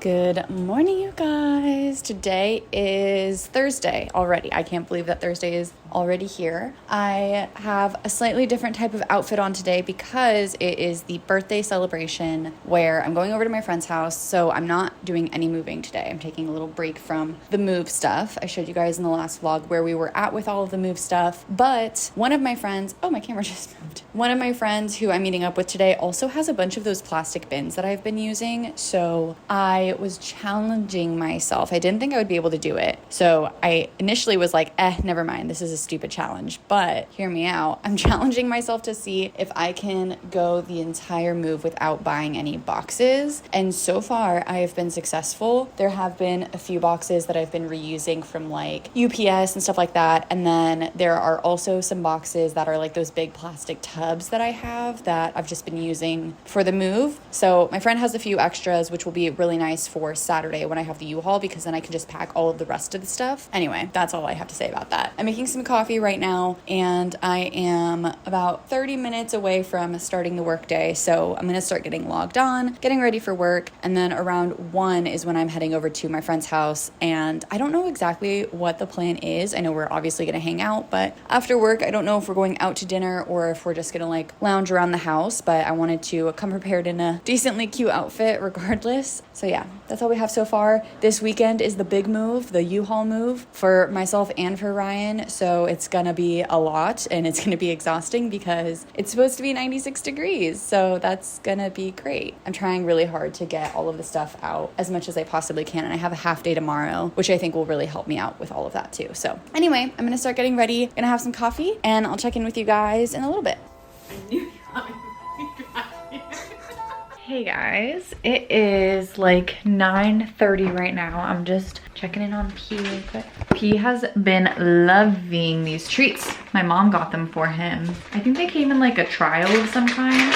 Good morning, you guys. Today is Thursday already. I can't believe that Thursday is already here. I have a slightly different type of outfit on today because it is the birthday celebration where I'm going over to my friend's house. So I'm not doing any moving today. I'm taking a little break from the move stuff. I showed you guys in the last vlog where we were at with all of the move stuff. But one of my friends, oh, my camera just moved. One of my friends who I'm meeting up with today also has a bunch of those plastic bins that I've been using. So I was challenging myself. I didn't think I would be able to do it. So I initially was like, never mind. This is a stupid challenge. But hear me out. I'm challenging myself to see if I can go the entire move without buying any boxes. And so far, I have been successful. There have been a few boxes that I've been reusing from like UPS and stuff like that. And then there are also some boxes that are like those big plastic tubs that I have that I've just been using for the move. So my friend has a few extras, which will be really nice for Saturday when I have the U-Haul, because then I can just pack all of the rest of the stuff. Anyway, that's all I have to say about that. I'm making some coffee right now, and I am about 30 minutes away from starting the work day. So I'm going to start getting logged on, getting ready for work. And then around 1 is when I'm heading over to my friend's house. And I don't know exactly what the plan is. I know we're obviously going to hang out, but after work, I don't know if we're going out to dinner or if we're just going to like lounge around the house. But I wanted to come prepared in a decently cute outfit regardless. So yeah, that's all we have so far. This weekend is the big move, the U-Haul move for myself and for Ryan. So it's gonna be a lot and it's gonna be exhausting because it's supposed to be 96 degrees. So that's gonna be great. I'm trying really hard to get all of the stuff out as much as I possibly can. And I have a half day tomorrow, which I think will really help me out with all of that too. So anyway, I'm gonna start getting ready, gonna have some coffee, and I'll check in with you guys in a little bit. Hey guys, it is like 9:30 right now. I'm just checking in on P. P has been loving these treats. My mom got them for him. I think they came in like a trial of some kind,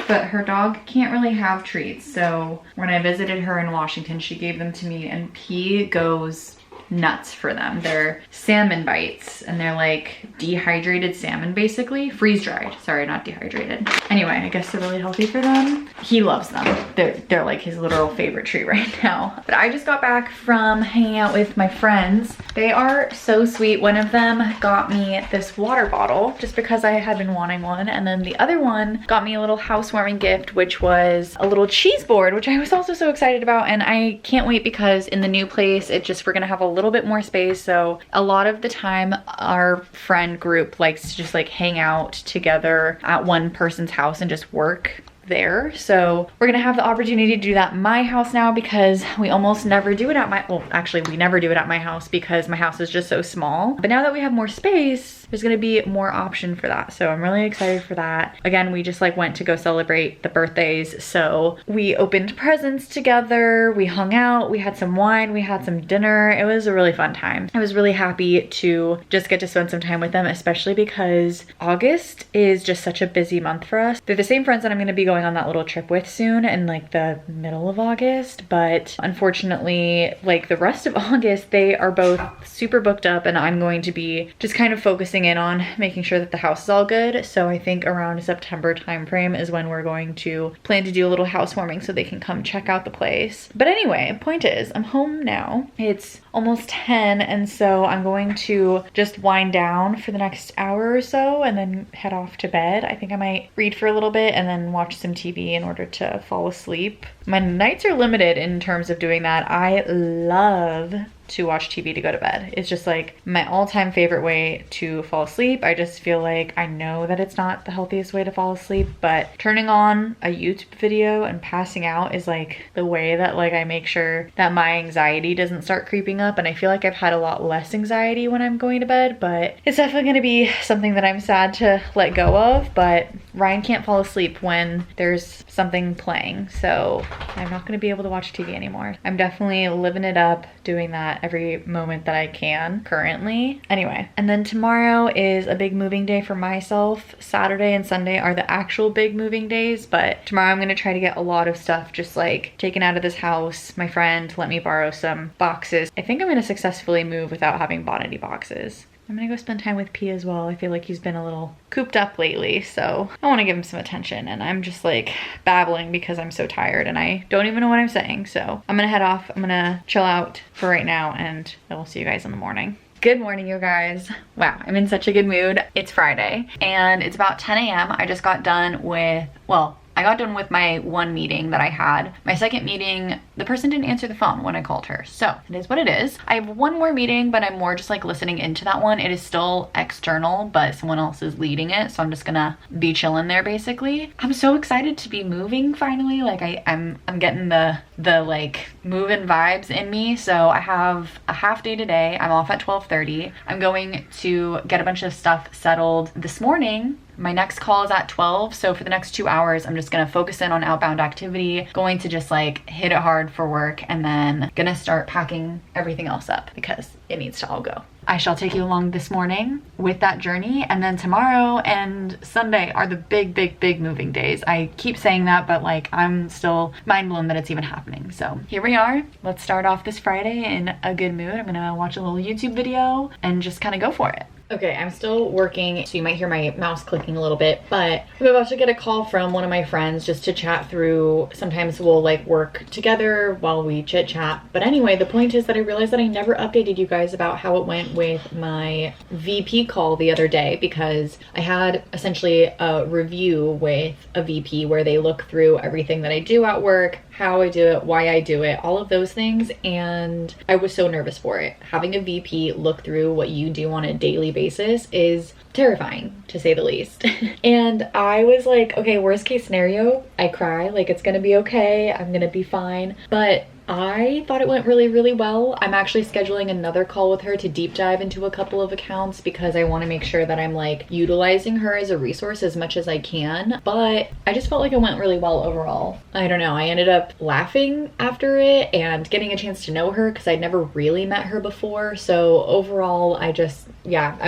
but her dog can't really have treats. So when I visited her in Washington, she gave them to me, and P goes nuts for them. They're salmon bites, and they're like dehydrated salmon, basically freeze dried. Sorry, not dehydrated. Anyway, I guess they're really healthy for them. He loves them. They're like his literal favorite treat right now. But I just got back from hanging out with my friends. They are so sweet. One of them got me this water bottle just because I had been wanting one, and then the other one got me a little housewarming gift, which was a little cheese board, which I was also so excited about. And I can't wait because in the new place, we're gonna have a little bit more space. So a lot of the time our friend group likes to just like hang out together at one person's house and just work there. So we're gonna have the opportunity to do that at my house now, because we almost never do it at we never do it at my house because my house is just so small. But now that we have more space, there's gonna be more option for that. So I'm really excited for that. Again, we just like went to go celebrate the birthdays. So we opened presents together, we hung out, we had some wine, we had some dinner. It was a really fun time. I was really happy to just get to spend some time with them, especially because August is just such a busy month for us. They're the same friends that I'm gonna be going on that little trip with soon in like the middle of August, but unfortunately like the rest of August they are both super booked up, and I'm going to be just kind of focusing in on making sure that the house is all good. So I think around September timeframe is when we're going to plan to do a little housewarming so they can come check out the place. But anyway, point is I'm home now. It's almost 10, and so I'm going to just wind down for the next hour or so and then head off to bed. I think I might read for a little bit and then watch some TV in order to fall asleep. My nights are limited in terms of doing that. I love to watch TV to go to bed. It's just like my all-time favorite way to fall asleep. I just feel like I know that it's not the healthiest way to fall asleep, but turning on a YouTube video and passing out is like the way that like I make sure that my anxiety doesn't start creeping up. And I feel like I've had a lot less anxiety when I'm going to bed, but it's definitely gonna be something that I'm sad to let go of. But Ryan can't fall asleep when there's something playing, so I'm not gonna be able to watch TV anymore. I'm definitely living it up, doing that every moment that I can currently. Anyway, and then tomorrow is a big moving day for myself. Saturday and Sunday are the actual big moving days, but tomorrow I'm gonna try to get a lot of stuff just like taken out of this house. My friend let me borrow some boxes. I think I'm gonna successfully move without having bought any boxes. I'm gonna go spend time with P as well. I feel like he's been a little cooped up lately, so I want to give him some attention, and I'm just like babbling because I'm so tired and I don't even know what I'm saying. So I'm gonna head off. I'm gonna chill out for right now, and I will see you guys in the morning. Good morning, you guys. Wow, I'm in such a good mood. It's Friday and it's about 10 a.m. I just got done with, well, I got done with my one meeting that I had. My second meeting, the person didn't answer the phone when I called her. So it is what it is. I have one more meeting, but I'm more just like listening into that one. It is still external, but someone else is leading it. So I'm just gonna be chilling there basically. I'm so excited to be moving finally. Like I'm getting the like moving vibes in me. So I have a half day today. I'm off at 12:30. I'm going to get a bunch of stuff settled this morning. My next call is at 12, so for the next 2 hours, I'm just gonna focus in on outbound activity, going to just like hit it hard for work, and then gonna start packing everything else up because it needs to all go. I shall take you along this morning with that journey, and then tomorrow and Sunday are the big moving days. I keep saying that, but like I'm still mind blown that it's even happening. So here we are. Let's start off this Friday in a good mood. I'm gonna watch a little YouTube video and just kind of go for it. Okay, I'm still working, so you might hear my mouse clicking a little bit, but I'm about to get a call from one of my friends just to chat through. Sometimes we'll like work together while we chit chat. But anyway, the point is that I realized that I never updated you guys about how it went with my VP call the other day, because I had essentially a review with a VP where they look through everything that I do at work, how I do it, why I do it, all of those things, and I was so nervous for it. Having a VP look through what you do on a daily basis is terrifying, to say the least. And I was like, okay, worst case scenario, I cry, like it's gonna be okay, I'm gonna be fine. But I thought it went really well. I'm actually scheduling another call with her to deep dive into a couple of accounts because I want to make sure that I'm like utilizing her as a resource as much as I can. But I just felt like it went really well overall. I don't know, I ended up laughing after it and getting a chance to know her because I'd never really met her before. So overall, I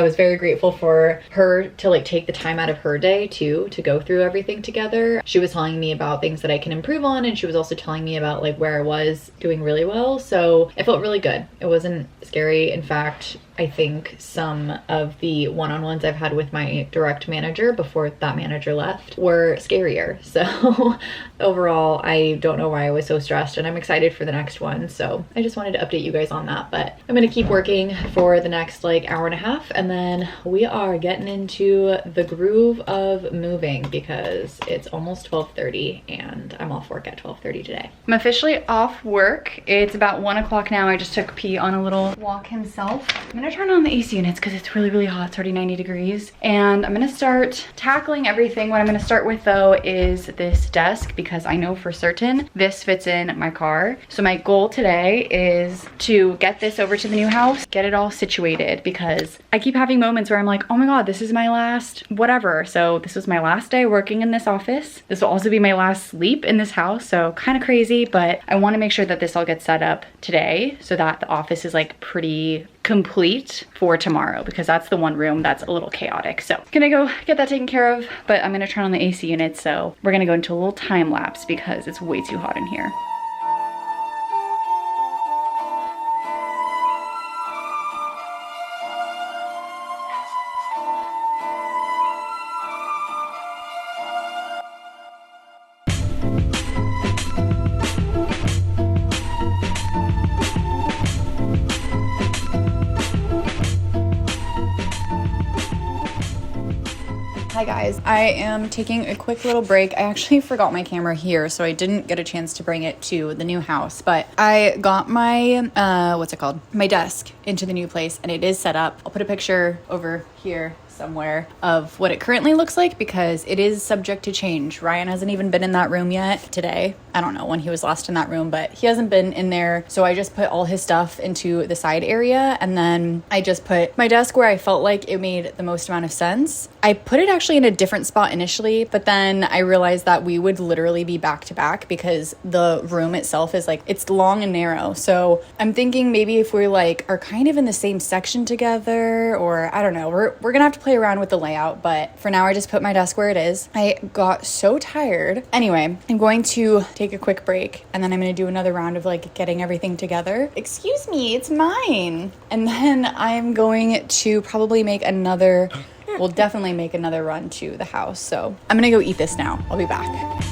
was very grateful for her to like take the time out of her day too to go through everything together. She was telling me about things that I can improve on, and she was also telling me about like where I was doing really well. So it felt really good. It wasn't scary. In fact, I think some of the one-on-ones I've had with my direct manager before that manager left were scarier. So overall, I don't know why I was so stressed, and I'm excited for the next one. So I just wanted to update you guys on that, but I'm gonna keep working for the next like hour and a half, and then we are getting into the groove of moving because it's almost 12:30 and I'm off work at 12:30 today. I'm officially off work. It's about 1 o'clock now. I just took P on a little walk himself. I'm gonna turn on the AC units because it's really hot. It's already 90 degrees. And I'm gonna start tackling everything. What I'm gonna start with though is this desk, because I know for certain this fits in my car. So my goal today is to get this over to the new house, get it all situated, because I keep having moments where I'm like, oh my God, this is my last whatever. So this was my last day working in this office. This will also be my last sleep in this house. So kind of crazy, but I want to make sure that this all gets set up today so that the office is like pretty complete for tomorrow, because that's the one room that's a little chaotic. So gonna go get that taken care of, but I'm gonna turn on the AC unit. So we're gonna go into a little time lapse because it's way too hot in here. Hi guys, I am taking a quick little break. I actually forgot my camera here, so I didn't get a chance to bring it to the new house, but I got my, my desk into the new place, and it is set up. I'll put a picture over here somewhere of what it currently looks like because it is subject to change. Ryan hasn't even been in that room yet today. I don't know when he was last in that room, but he hasn't been in there. So I just put all his stuff into the side area, and then I just put my desk where I felt like it made the most amount of sense. I put it actually in a different spot initially, but then I realized that we would literally be back to back because the room itself is like, it's long and narrow. So I'm thinking maybe if we like are kind of in the same section together, or I don't know, we're gonna have to play play around with the layout, but for now I just put my desk where it is. I got so tired. Anyway, I'm going to take a quick break and then I'm going to do another round of like getting everything together. Excuse me, it's mine. And then I'm going to probably make another, we'll definitely make another run to the house. So I'm going to go eat this now. I'll be back.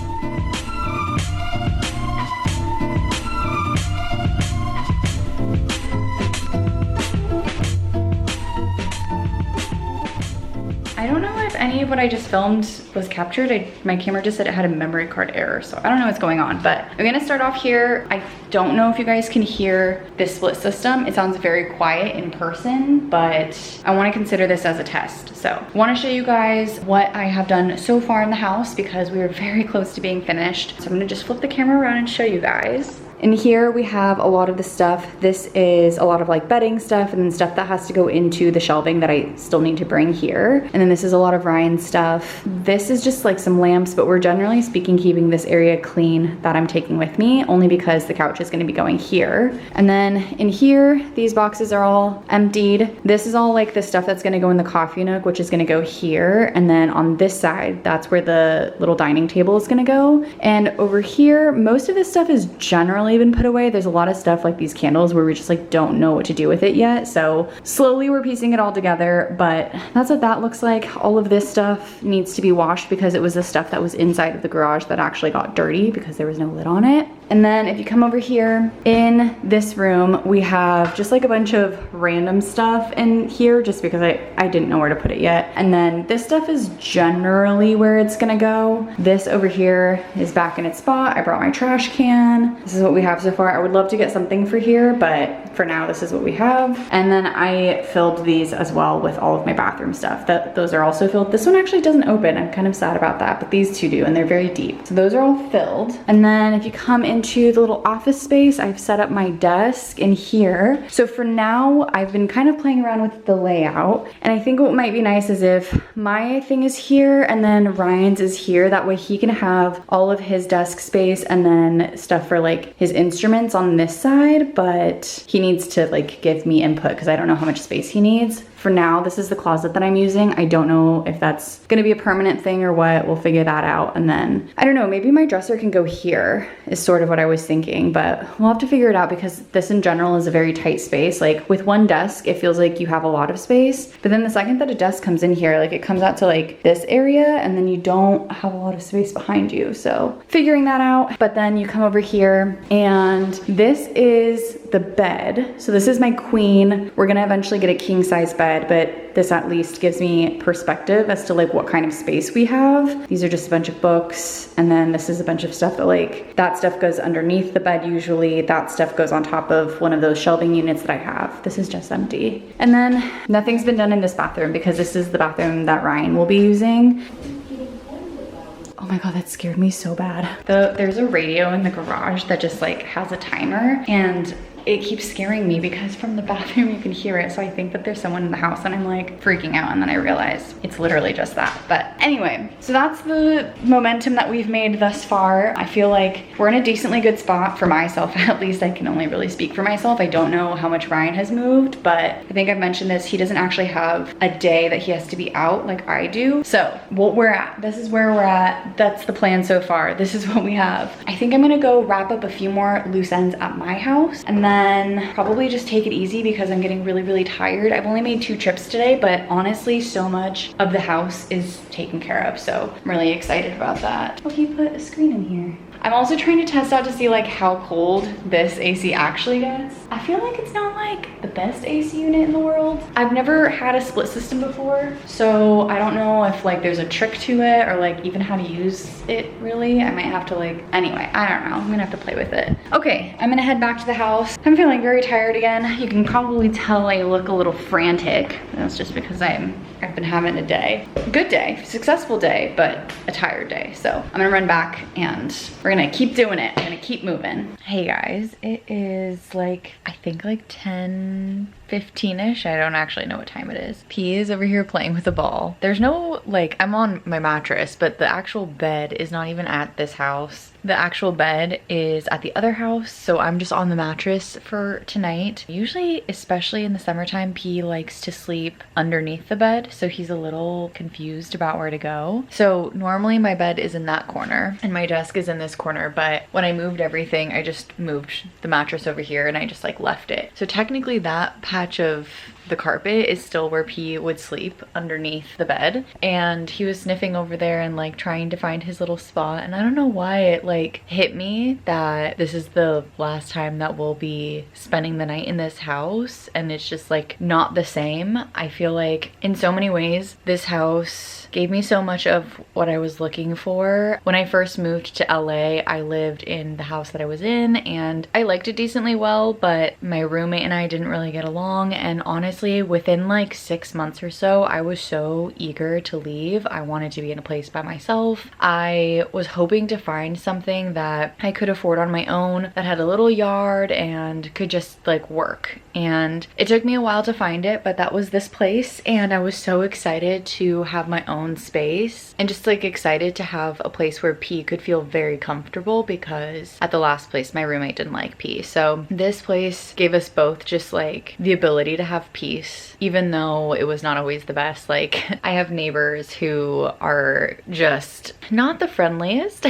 I don't know if any of what I just filmed was captured. My camera just said it had a memory card error, so I don't know what's going on, but I'm gonna start off here. I don't know if you guys can hear this split system. It sounds very quiet in person, but I wanna consider this as a test. So I wanna show you guys what I have done so far in the house because we are very close to being finished. So I'm gonna just flip the camera around and show you guys. In here we have a lot of the stuff. This is a lot of like bedding stuff and then stuff that has to go into the shelving that I still need to bring here. And then this is a lot of Ryan's stuff. This is just like some lamps, but we're generally speaking keeping this area clean that I'm taking with me only because the couch is gonna be going here. And then in here, these boxes are all emptied. This is all like the stuff that's gonna go in the coffee nook, which is gonna go here. And then on this side, that's where the little dining table is gonna go. And over here, most of this stuff is generally been put away. There's a lot of stuff like these candles where we just like don't know what to do with it yet. So slowly we're piecing it all together, but that's what that looks like. All of this stuff needs to be washed because it was the stuff that was inside of the garage that actually got dirty because there was no lid on it. And then if you come over here in this room, we have just like a bunch of random stuff in here just because I didn't know where to put it yet. And then this stuff is generally where it's gonna go. This over here is back in its spot. I brought my trash can. This is what we have so far. I would love to get something for here, but for now this is what we have. And then I filled these as well with all of my bathroom stuff. Those are also filled. This one actually doesn't open. I'm kind of sad about that, but these two do, and they're very deep. So those are all filled. And then if you come into the little office space, I've set up my desk in here. So for now, I've been kind of playing around with the layout. And I think what might be nice is if my thing is here and then Ryan's is here, that way he can have all of his desk space and then stuff for like his instruments on this side, but he needs to like give me input because I don't know how much space he needs. For now, this is the closet that I'm using. I don't know if that's gonna be a permanent thing or what. We'll figure that out. And then, I don't know, maybe my dresser can go here is sort of what I was thinking, but we'll have to figure it out because this in general is a very tight space. Like with one desk, it feels like you have a lot of space, but then the second that a desk comes in here, like it comes out to like this area and then you don't have a lot of space behind you. So figuring that out, but then you come over here and this is the bed. So this is my queen. We're gonna eventually get a king size bed, but this at least gives me perspective as to like what kind of space we have. These are just a bunch of books, and then this is a bunch of stuff that like, that stuff goes underneath the bed usually, that stuff goes on top of one of those shelving units that I have. This is just empty. And then nothing's been done in this bathroom because this is the bathroom that Ryan will be using. Oh my God, that scared me so bad. There's a radio in the garage that just like has a timer, and it keeps scaring me because from the bathroom you can hear it. So I think that there's someone in the house and I'm like freaking out, and then I realize it's literally just that. But anyway, so that's the momentum that we've made thus far. I feel like we're in a decently good spot for myself. At least I can only really speak for myself. I don't know how much Ryan has moved, but I think I've mentioned this. He doesn't actually have a day that he has to be out like I do. So what we're at, this is where we're at. That's the plan so far. This is what we have. I think I'm gonna go wrap up a few more loose ends at my house and then probably just take it easy because I'm getting really, really tired. I've only made 2 trips today, but honestly, so much of the house is taken care of. So I'm really excited about that. Oh, he put a screen in here. I'm also trying to test out to see like how cold this AC actually gets. I feel like it's not like the best AC unit in the world. I've never had a split system before, so I don't know if like there's a trick to it or like even how to use it really. I might have to like, anyway, I don't know. I'm gonna have to play with it. Okay, I'm gonna head back to the house. I'm feeling very tired again. You can probably tell I look a little frantic. That's just because I've been having a day. Good day, successful day, but a tired day. So I'm gonna run back and we're gonna keep doing it. We're gonna keep moving. Hey guys, it is like, I think like 10:15ish. I don't actually know what time it is. P is over here playing with a ball. There's no, like, I'm on my mattress, but the actual bed is not even at this house. The actual bed is at the other house, so I'm just on the mattress for tonight. Usually, especially in the summertime, P likes to sleep underneath the bed, so he's a little confused about where to go. So normally my bed is in that corner and my desk is in this corner, but when I moved everything, I just moved the mattress over here and I just like left it. So technically that patch of the carpet is still where P would sleep, underneath the bed, and he was sniffing over there and like trying to find his little spot. And I don't know why it like hit me that this is the last time that we'll be spending the night in this house, and it's just like not the same. I feel like in so many ways this house gave me so much of what I was looking for. When I first moved to LA, I lived in the house that I was in and I liked it decently well, but my roommate and I didn't really get along, and honestly within like 6 months or so I was so eager to leave. I wanted to be in a place by myself. I was hoping to find something that I could afford on my own, that had a little yard and could just like work, and it took me a while to find it, but that was this place, and I was so excited to have my own space and just like excited to have a place where P could feel very comfortable, because at the last place my roommate didn't like P. So this place gave us both just like the ability to have peace, even though it was not always the best. Like I have neighbors who are just not the friendliest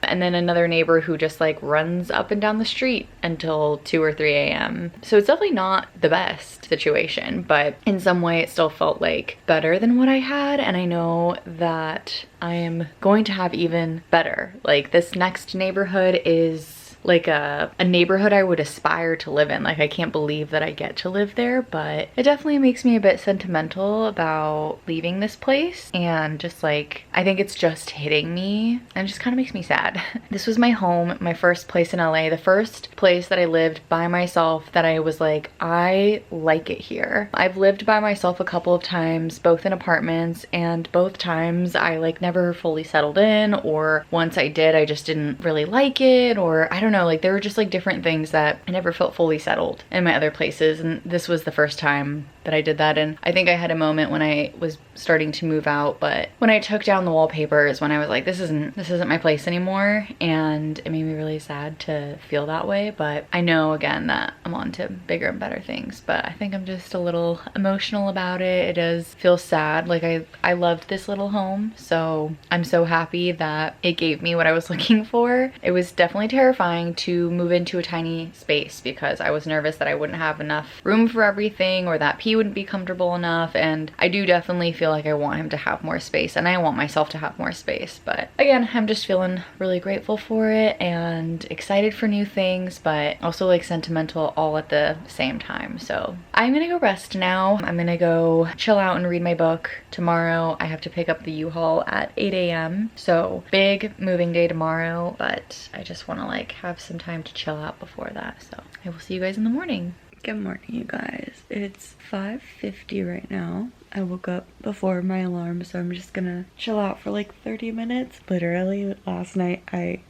and then another neighbor who just like runs up and down the street until 2 or 3 a.m. So it's definitely not the best situation, but in some way it still felt like better than what I had, and I know that I am going to have even better. Like this next neighborhood is like a neighborhood I would aspire to live in. Like I can't believe that I get to live there, but it definitely makes me a bit sentimental about leaving this place, and just like I think it's just hitting me and it just kind of makes me sad. This was my home, my first place in LA, the first place that I lived by myself that I was like, I like it here. I've lived by myself a couple of times, both in apartments, and both times I like never fully settled in, or once I did I just didn't really like it, or I don't know, like there were just like different things that I never felt fully settled in my other places, and this was the first time that I did that. And I think I had a moment when I was starting to move out, but when I took down the wallpapers, when I was like, this isn't my place anymore, and it made me really sad to feel that way. But I know again that I'm on to bigger and better things, but I think I'm just a little emotional about it. It does feel sad. Like I loved this little home, so I'm so happy that it gave me what I was looking for. It was definitely terrifying to move into a tiny space because I was nervous that I wouldn't have enough room for everything, or that P wouldn't be comfortable enough, and I do definitely feel like I want him to have more space, and I want myself to have more space. But again, I'm just feeling really grateful for it and excited for new things, but also like sentimental all at the same time. So I'm gonna go rest now. I'm gonna go chill out and read my book. Tomorrow I have to pick up the U-Haul at 8 a.m. so big moving day tomorrow, but I just want to like have some time to chill out before that. So I will see you guys in the morning. Good morning, you guys. It's 5:50 right now. I woke up before my alarm, so I'm just gonna chill out for like 30 minutes. Literally, last night I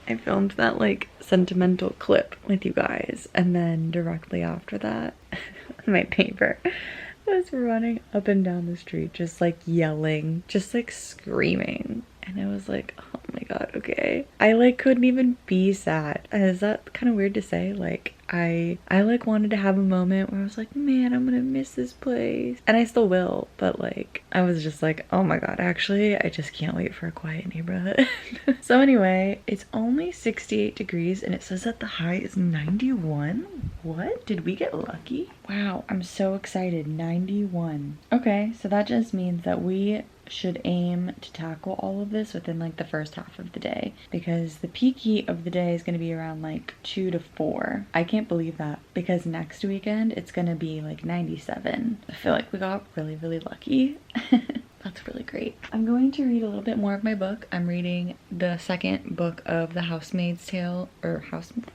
I filmed that like sentimental clip with you guys, and then directly after that, my neighbor was running up and down the street just like yelling, just like screaming. And I was like, oh my god, okay. I like couldn't even be sad. Is that kind of weird to say? Like I like wanted to have a moment where I was like, man, I'm gonna miss this place. And I still will, but like I was just like, oh my god, actually I just can't wait for a quiet neighborhood. So anyway, it's only 68 degrees and it says that the high is 91. What? Did we get lucky? Wow, I'm so excited. 91. Okay, so that just means that we should aim to tackle all of this within like the first half of the day, because the peak heat of the day is going to be around like 2 to 4. I can't believe that, because next weekend it's going to be like 97. I feel like we got really lucky. That's really great. I'm going to read a little bit more of my book. I'm reading the second book of The Housemaid's Tale, or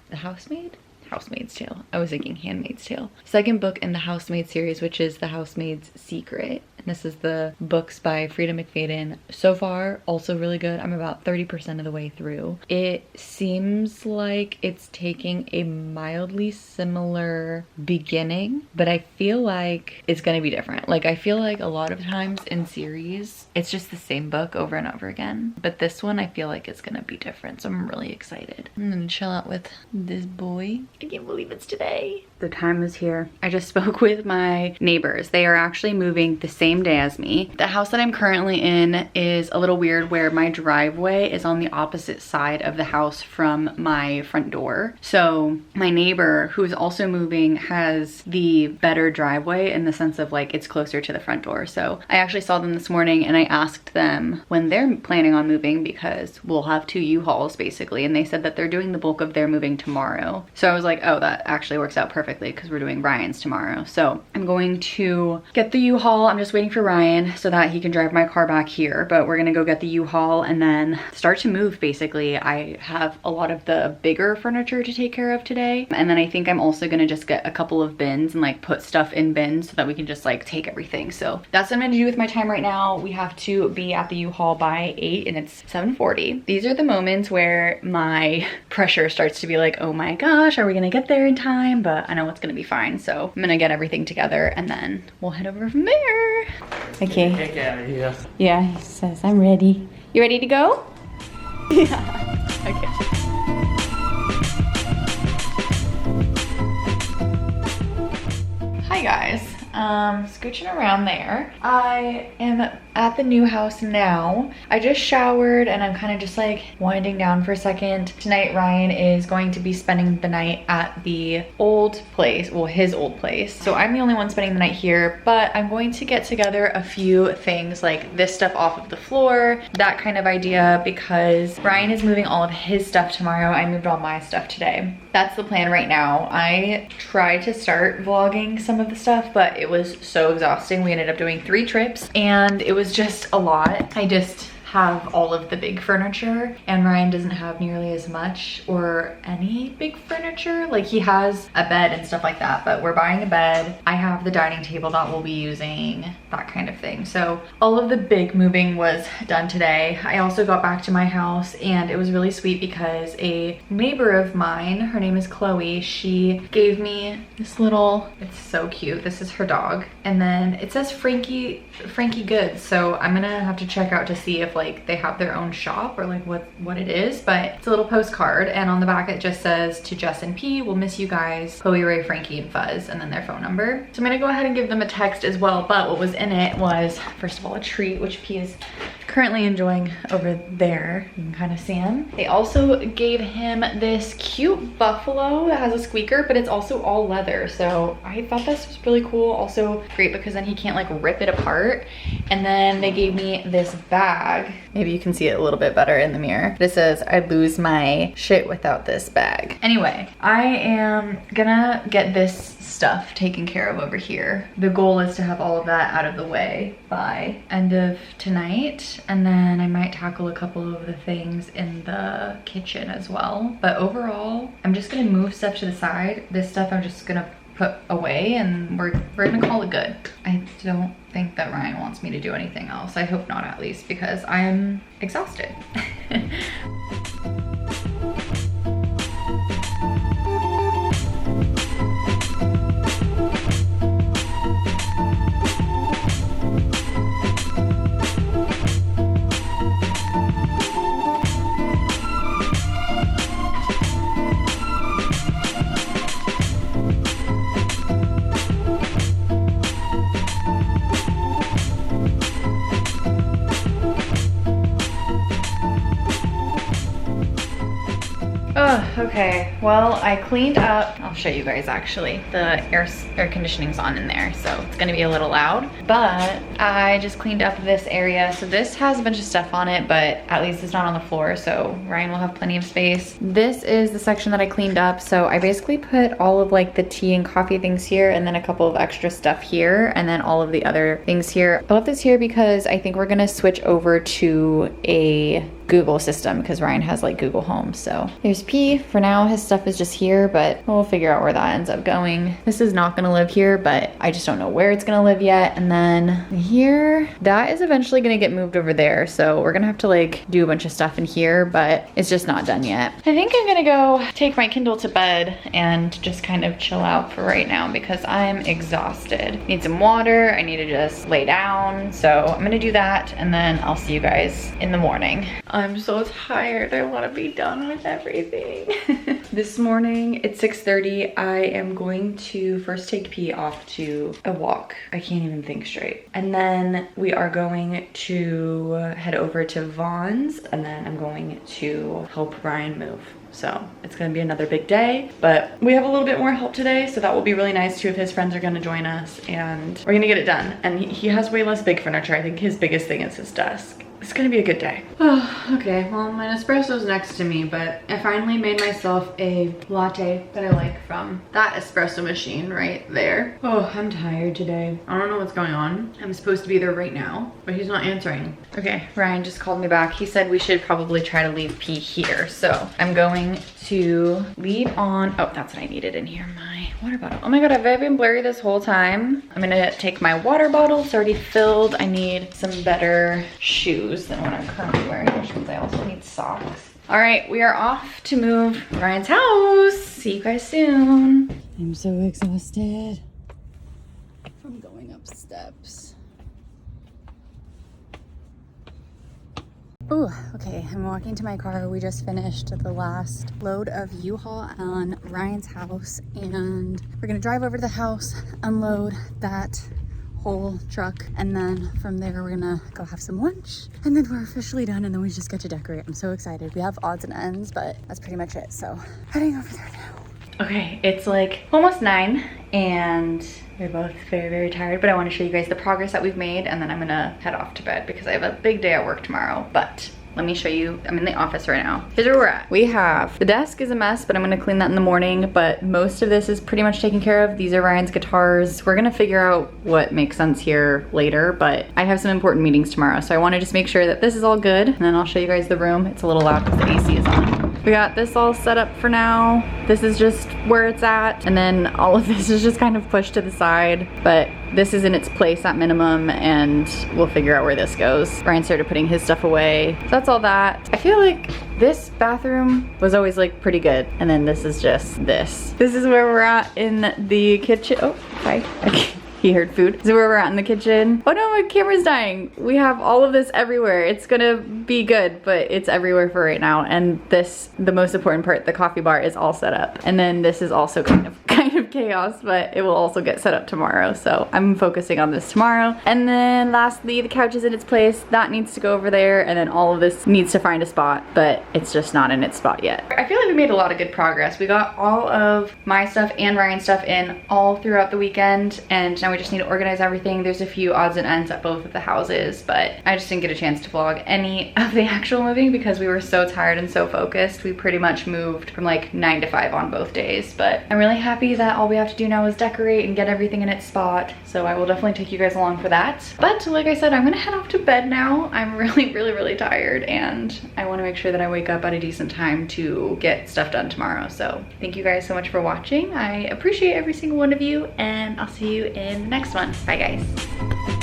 The Housemaid? Housemaid's Tale. I was thinking Handmaid's Tale. Second book in the Housemaid series, which is The Housemaid's Secret. This is the books by Frida McFadden. So far, also really good. I'm about 30% of the way through. It seems like it's taking a mildly similar beginning, but I feel like it's gonna be different. Like, I feel like a lot of times in series, it's just the same book over and over again. But this one, I feel like it's gonna be different, so I'm really excited. I'm gonna chill out with this boy. I can't believe it's today. The time is here. I just spoke with my neighbors. They are actually moving the same day as me. The house that I'm currently in is a little weird where my driveway is on the opposite side of the house from my front door. So my neighbor, who's also moving, has the better driveway in the sense of like it's closer to the front door. So I actually saw them this morning and I asked them when they're planning on moving because we'll have 2 U-Hauls basically, and they said that they're doing the bulk of their moving tomorrow. So I was like, oh, that actually works out perfectly because we're doing Ryan's tomorrow. So I'm going to get the U-Haul. I'm just waiting for Ryan so that he can drive my car back here, but we're gonna go get the U-Haul and then start to move basically. I have a lot of the bigger furniture to take care of today, and then I think I'm also gonna just get a couple of bins and like put stuff in bins so that we can just like take everything. So that's what I'm gonna do with my time right now. We have to be at the U-Haul by 8 and it's 7:40. These are the moments where my pressure starts to be like, oh my gosh, are we gonna get there in time? But I know it's gonna be fine. So I'm gonna get everything together and then we'll head over from there. Okay. Yeah, he says, I'm ready. You ready to go? Yeah. Okay. Hi guys. Scooching around there. I am at the new house now. I just showered and I'm kind of just like winding down for a second. Tonight Ryan is going to be spending the night at the old place, well, his old place. So I'm the only one spending the night here, but I'm going to get together a few things like this stuff off of the floor, that kind of idea, because Ryan is moving all of his stuff tomorrow. I moved all my stuff today. That's the plan right now. I tried to start vlogging some of the stuff, but it was so exhausting. We ended up doing 3 trips and it was just a lot. I just have all of the big furniture and Ryan doesn't have nearly as much or any big furniture. Like he has a bed and stuff like that, but we're buying a bed. I have the dining table that we'll be using, that kind of thing. So all of the big moving was done today. I also got back to my house and it was really sweet because a neighbor of mine, her name is Chloe, she gave me this little, it's so cute. This is her dog. And then it says Frankie Goods. So I'm gonna have to check out to see if like they have their own shop or like what it is, but it's a little postcard and on the back it just says, to Jess and P, we'll miss you guys, Chloe, Ray, Frankie, and Fuzz, and then their phone number. So I'm gonna go ahead and give them a text as well, but what was in it was, first of all, a treat, which P is currently enjoying over there. You can kind of see him. They also gave him this cute buffalo that has a squeaker, but it's also all leather. So I thought this was really cool. Also great because then he can't like rip it apart. And then they gave me this bag. Maybe you can see it a little bit better in the mirror. This says, I lose my shit without this bag. Anyway, I am gonna get this stuff taken care of over here. The goal is to have all of that out of the way by end of tonight, and then I might tackle a couple of the things in the kitchen as well. But overall, I'm just gonna move stuff to the side. This stuff I'm just gonna put away and we're gonna call it good. I don't think that Ryan wants me to do anything else. I hope not, at least, because I am exhausted. Okay, well, I cleaned up. I'll show you guys actually. The air conditioning's on in there, so it's gonna be a little loud, but I just cleaned up this area. So this has a bunch of stuff on it, but at least it's not on the floor, so Ryan will have plenty of space. This is the section that I cleaned up. So I basically put all of like the tea and coffee things here, and then a couple of extra stuff here, and then all of the other things here. I left this here because I think we're gonna switch over to a Google system because Ryan has like Google Home. So there's P. For now, his stuff is just here, but we'll figure out where that ends up going. This is not gonna live here, but I just don't know where it's gonna live yet. And then here, that is eventually gonna get moved over there. So we're gonna have to like do a bunch of stuff in here, but it's just not done yet. I think I'm gonna go take my Kindle to bed and just kind of chill out for right now because I'm exhausted. Need some water, I need to just lay down. So I'm gonna do that and then I'll see you guys in the morning. I'm so tired, I wanna be done with everything. This morning, it's 6:30. I am going to first take P off to a walk. I can't even think straight. And then we are going to head over to Vaughn's and then I'm going to help Ryan move. So it's gonna be another big day, but we have a little bit more help today, so that will be really nice too if his friends are gonna join us and we're gonna get it done. And he has way less big furniture. I think his biggest thing is his desk. It's gonna be a good day. Oh, okay, well my Nespresso's next to me, but I finally made myself a latte that I like from that espresso machine right there. Oh, I'm tired today. I don't know what's going on. I'm supposed to be there right now, but he's not answering. Okay, Ryan just called me back. He said we should probably try to leave P here. So I'm going to leave on, oh, that's what I needed in here, my water bottle. Oh my God, have I been blurry this whole time? I'm gonna take my water bottle, it's already filled. I need some better shoes than what I'm currently wearing, which means I also need socks. All right, we are off to move Ryan's house. See you guys soon. I'm so exhausted from going up steps. Oh, okay, I'm walking to my car. We just finished the last load of U-Haul on Ryan's house and we're gonna drive over to the house, unload that whole truck, and then from there we're gonna go have some lunch and then we're officially done and then we just get to decorate. I'm so excited. We have odds and ends, but that's pretty much it. So heading over there now. Okay, it's like almost 9 and we're both very, very tired, but I want to show you guys the progress that we've made and then I'm gonna head off to bed because I have a big day at work tomorrow. But let me show you, I'm in the office right now. Here's where we're at. We have, the desk is a mess, but I'm gonna clean that in the morning, but most of this is pretty much taken care of. These are Ryan's guitars. We're gonna figure out what makes sense here later, but I have some important meetings tomorrow, so I wanna just make sure that this is all good, and then I'll show you guys the room. It's a little loud because the AC is on. We got this all set up for now. This is just where it's at, and then all of this is just kind of pushed to the side, but this is in its place at minimum, and we'll figure out where this goes. Ryan started putting his stuff away, so that's all that. I feel like this bathroom was always like pretty good, and then this is just this. This is where we're at in the kitchen. Oh, hi. Okay. He heard food. This is where we're at in the kitchen. Oh no, my camera's dying. We have all of this everywhere. It's gonna be good, but it's everywhere for right now. And this, the most important part, the coffee bar is all set up. And then this is also kind of chaos, but it will also get set up tomorrow. So I'm focusing on this tomorrow. And then lastly, the couch is in its place. That needs to go over there. And then all of this needs to find a spot, but it's just not in its spot yet. I feel like we made a lot of good progress. We got all of my stuff and Ryan's stuff in all throughout the weekend. And now we just need to organize everything. There's a few odds and ends at both of the houses, but I just didn't get a chance to vlog any of the actual moving because we were so tired and so focused. We pretty much moved from like 9 to 5 on both days, but I'm really happy that all we have to do now is decorate and get everything in its spot. So I will definitely take you guys along for that. But like I said, I'm gonna head off to bed now. I'm really tired and I want to make sure that I wake up at a decent time to get stuff done tomorrow. So thank you guys so much for watching. I appreciate every single one of you and I'll see you in the next one. Bye guys.